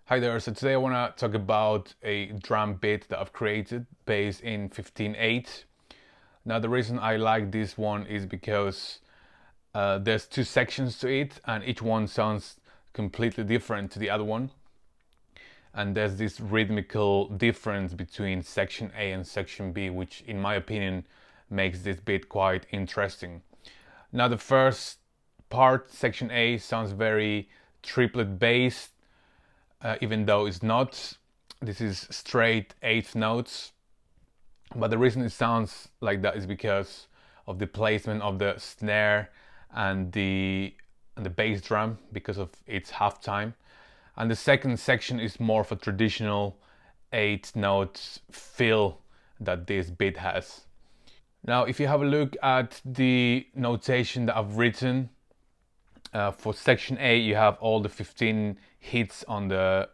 Hi there, so today I want to talk about a drum beat that I've created based in 15/8. Now the reason I like this one is because there's two sections to it and each one sounds completely different to the other one. And there's this rhythmical difference between section A and section B, which in my opinion makes this beat quite interesting. Now the first part, section A, sounds very triplet based, even though it's not. This is straight eighth notes, but the reason it sounds like that is because of the placement of the snare and the bass drum because of its half time. And the second section is more of a traditional eight note fill that this beat has. Now, if you have a look at the notation that I've written, for section A, you have all the 15 hits on the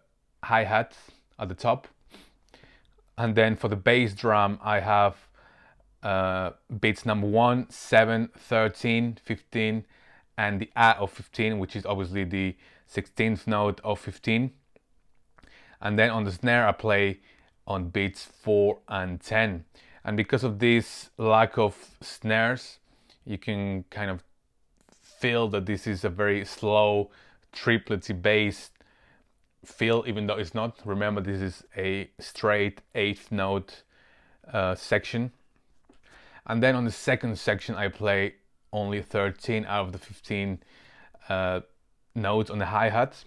hi-hat at the top. And then for the bass drum, I have beats number 1, 7, 13, 15, and the A of 15, which is obviously the 16th note of 15. And then on the snare, I play on beats 4 and 10. And because of this lack of snares, you can kind of feel that this is a very slow triplety based feel, even though it's not. Remember, this is a straight eighth note section. And then on the second section, I play only 13 out of the 15 notes on the hi-hat.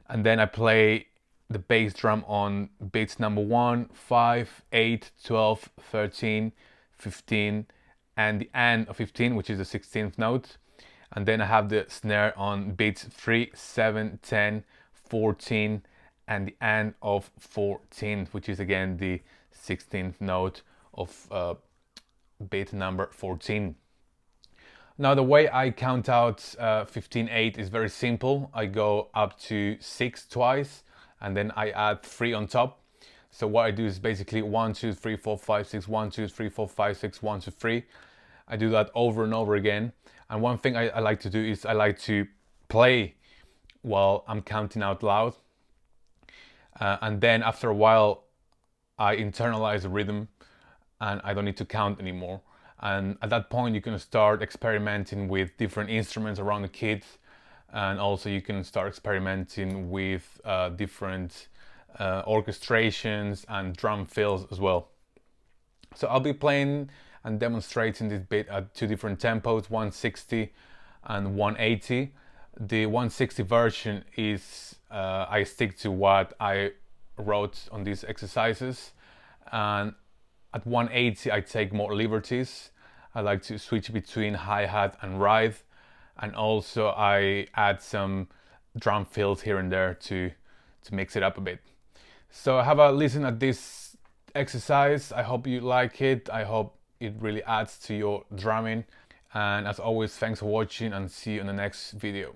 And then I play the bass drum on beats number 1, 5, 8, 12, 13, 15, and the end of 15, which is the 16th note. And then I have the snare on beats 3, 7, 10, 14, and the end of 14, which is again the 16th note of beat number 14. Now the way I count out 15/8 is very simple. I go up to 6 twice and then I add 3 on top. So what I do is basically 1, 2, 3, 4, 5, 6, 1, 2, 3, 4, 5, 6, 1, 2, 3. I do that over and over again. And one thing I like to do is I like to play while I'm counting out loud. And then after a while, I internalize the rhythm and I don't need to count anymore. And at that point, you can start experimenting with different instruments around the kit, and also you can start experimenting with different orchestrations and drum fills as well. So I'll be playing and demonstrating this bit at two different tempos, 160 and 180. The 160 version is I stick to what I wrote on these exercises, and at 180 I take more liberties. I like to switch between hi-hat and ride, and also I add some drum fills here and there to mix it up a bit. So have a listen at this exercise. I hope you like it. I hope it really adds to your drumming. And as always, thanks for watching and see you in the next video.